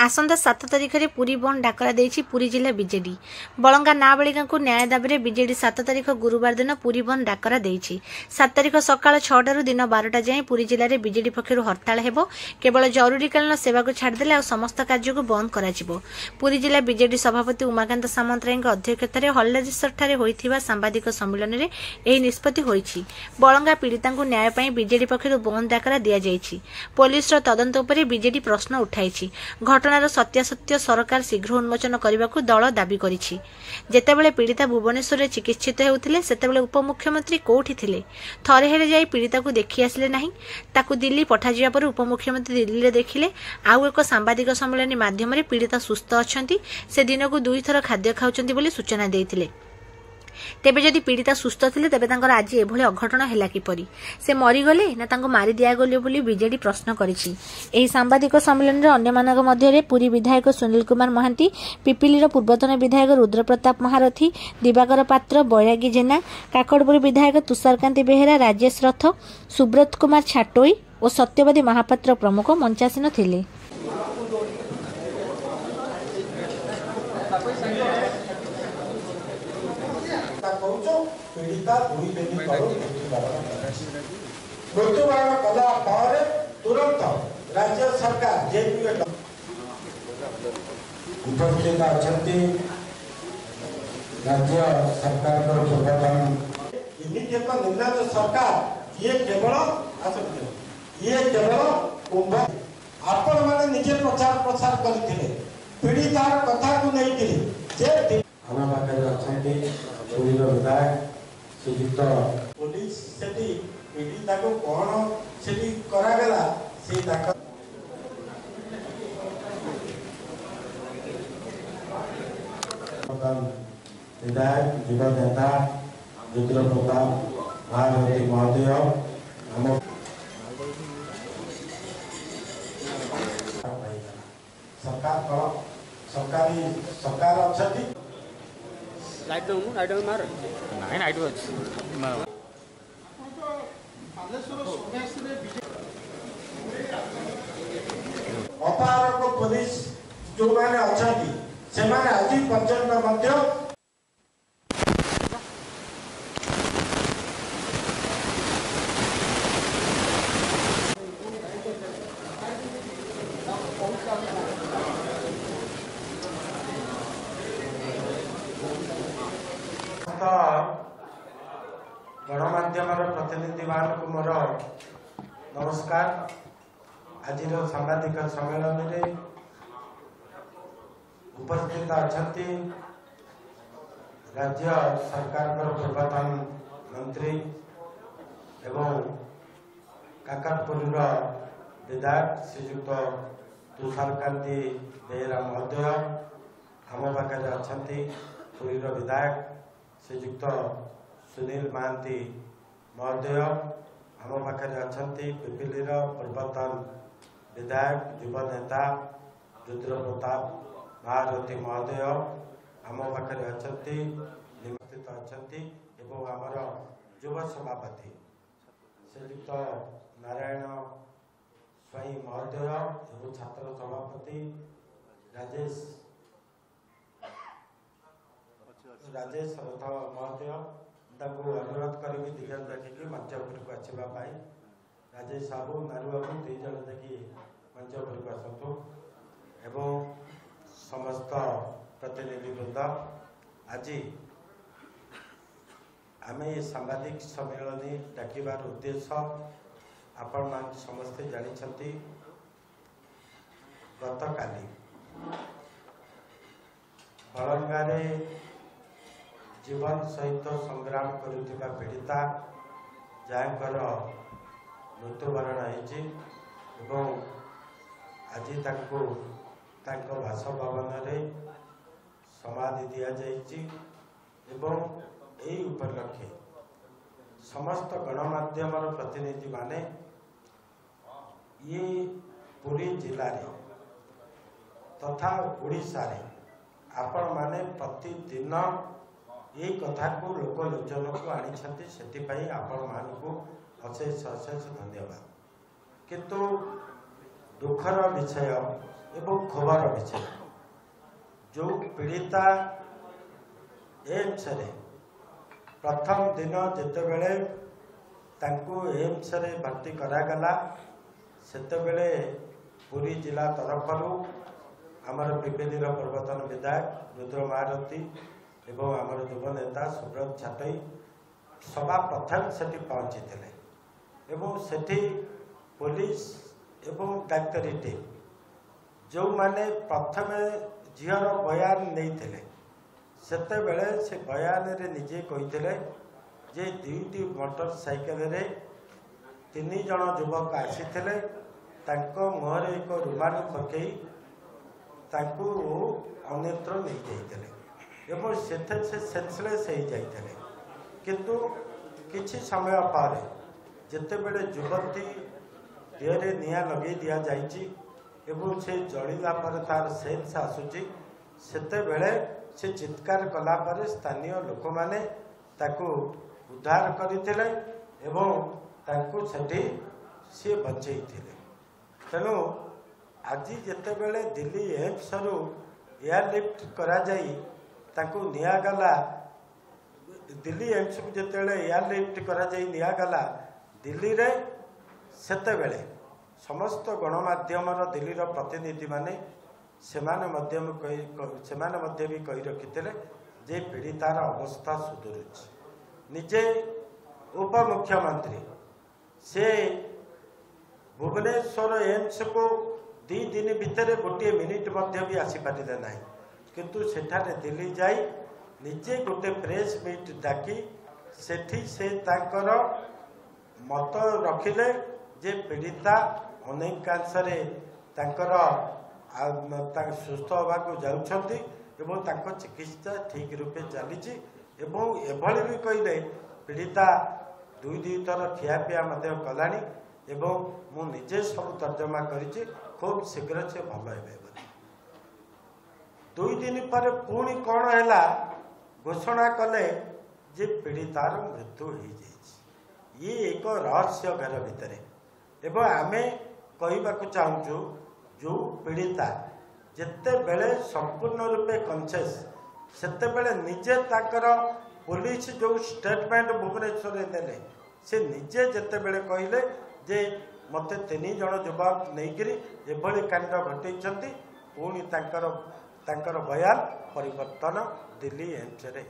आसंता 7 तारिख में पुरी बंद डाकरा देछि पुरी जिला बीजेडी बलंगा नाबालिका को न्याय दाबी बीजेडी 7 तारिख गुरुवार दिन पुरी बंद डाकरा देछि। 7 तारिख सकाळ 6 दिन 12टा जाए पुरी जिले में बीजेडी पक्षर हड़ताल हेबो। केवल जरूरीकालीन सेवा को छाड़देले आ समस्त कार्य को बंद कराजिबो। पुरी जिला बीजेडी सभापति उमाकांत सामंतराय अध्यक्षतार हल्लादेश्वर होइथिबा सांबादिक सम्मेलन में यह निष्पत्ति होइछि। बलंगा पीड़िता न्याय पाई बीजेडी पक्षर बंद डाकरा दिया जाइछि। पुलिस तदंत उपरे बीजेडी प्रश्न उठाइछि। घटनार सत्यासत्य सरकार शीघ्र उन्मोचन करने को दल दाबी करिछि। जेतेबेले पीड़िता भुवनेश्वर में चिकित्सित होउथिले सेतेबेले उपमुख्यमंत्री कोठी थिले। थरे हेले जाई पीड़िता को देखि आसले नाही। ताकू दिल्ली पठा जिया पर उपमुख्यमंत्री दिल्ली रे देखिले। आउ एक सांबादिक सम्मेलन माध्यम रे पीड़िता सुस्थ अछंती, से दिन को 2 थर खाद्य खाउछंती बोली सूचना देइथिले। तेबे जदि पीड़िता सुस्थ थिले तेबे तांकर आज एभली अघटन हैला किपरि? से मरीगले ना तांको मारी दिया गले बोली बीजेडी प्रश्न करिछि। एही सांबादिक सम्मेलन रे अन्य मानक मध्य रे पुरी विधायक सुनील कुमार महांती, पिपिलीर पूर्वतन विधायक रुद्रप्रताप महारथी, दिवाकर पात्र, बैरागी जेना, काकड़पुर विधायक तुषारकांति बेहेरा, राजेश रथ, सुब्रत कुमार छाटोई और सत्यवादी महापात्र प्रमुख मंचासीन थिले। पीड़िता मृत्युवरण कला तुरंत राज्य सरकार उपस्थित अच्छी राज्य सरकार निर्णय सरकार ये केवल कुंभ आपण मैंने निजे प्रचार प्रसार करते पीड़ितार कथा को नहीं आम पाखे विधायक श्रीयुक्त पुलिस से पीड़िता को कौन से करागला से विधायक युवा नेता रुद्रप्रताप महारथी महोदय आम सरकार अच्छा लाइट मार नहीं लाइट अपारक पुलिस जो माने अछंती से माने आज पर्यंत मध्य गणमाध्यम प्रतिनिधि मान को मोर नमस्कार। आज सांबादिक सम्मेलन में उपस्थित अच्छी राज्य सरकार पूर्वतन मंत्री एवं काकटपुर विधायक श्रीयुक्त तुषारकांति बेहेरा महोदय, आम पाखे अच्छा पुरी विधायक श्रीयुक्त सुनील महांती महोदय, आम पाखे अच्छा पिपिलीर पूर्वतन विधायक युवा नेता रुद्रप्रताप महारथी महोदय, आम पाखे अच्छा निमंत्रित अच्छा आमर युव सभापति श्रीयुक्त नारायण स्वाई महोदय एवं छात्र सभापति राजेश रथ महोदय अनुरोध करी दिजन देखिए मंच उपरक आसवाई राजेश बाबू नारू बाबू दुईजन देखिए मंच उपरक आसतु एवं समस्त प्रतिनिधिवृंद आज आम ये सांबादिक सम्मेलन डाकिबार उद्देश्य आपण मान समस्ते जानी गत काली बलंगारे जीवन सहित संग्राम करुवा पीड़िता जहाँकर मृत्युवरण हो आज बासभवन समाधि दि जाए उपलक्षे समस्त गणमाध्यम प्रतिनिधि माने ये पुरी जिले तथा ओडिशा रे आपण माने प्रतिदिन ये कथा को लोकलोचन को आनी से आपण मान को अशेष अशेष धन्यवाद। किंतु दुखर विषय एवं खबर विषय जो पीड़िता एम्स रे प्रथम दिन जितेबले एम्स रे भर्ती करागला सेतेबेले पुरी जिला तरफ आमर पिपीलीर पूर्वतन विधायक रुद्र महारथी एवं आमर युव नेता सुब्रत छाटई सभा प्रथम सेठी पहुंची एवं सेठी पुलिस एवं डाक्तरी टीम जो माने प्रथम झीर बयान नहीं सेतेबेले से बयान रे निजे कही जे दुईटी मोटरसाइकेल रे 3 जन युवक आसीथिले तांको मुहरे एक रुमाल पकई तांको अन्यत्र नहीं जाइथिले एवं सेथे से सेंसलेस हो जाइथिले किंतु किछि समय पर जेतेबेले युवती देहरे निया लगे दिया जाइछि एवं से जलिला पर तार सेंस आसुछि सेतेबेले से चित्कार कला पर स्थानीय लोक माने ताकू उद्धार करथिले एवं ताकू सेठी से बचैथिले तेणु आज जितेबले दिल्ली एम्स रु एयरलिफ्ट करा जाई ताकू नियागला दिल्ली एम्स को जितेबले एयरलिफ्ट करा जाई नियागला दिल्ली रे सेतेबले समस्त गणमाध्यम दिल्ली रो प्रतिनिधि माने सेमाने मध्य भी कही रखिते जे पीड़ितार अवस्था सुधुरुछि निजे उप मुख्यमंत्री से भुवनेश्वर एम्स को 2 दिन भितर गोटे मिनिट मध्य भी आसीपारे ना किंतु सेठारे दिल्ली जाई निजे गोटे प्रेस मीट डाकी सेठी से तांकर मत रखिले जे पीड़िता अनेकांश सुस्थ होगा जाउछंती एवं तांको चिकित्सा ठीक रूपे चली एभली भी कहले पीड़िता 2 थर खियापिया कलानी एवं मु निजे सब तर्जमा करी खूब शीघ्र से भल हे 2 दिन पर पुणी कौन है घोषणा कले जे पीड़ितार मृत्यु हो जाए ये एक रहस्य घर भितर एवं आमे कहवाक चाहूँ जो पीड़िता जिते बेले संपूर्ण रूपे कन्सियस सेते बेले निजे ताकर पुलिस जो स्टेटमेंट भुवनेश्वर ने से निजे जिते बेले कहले जे मते 3 जन युवक नहींकरी एभली कांड घटई पुणी तांकर बयान परिवर्तन दिल्ली एम्स रे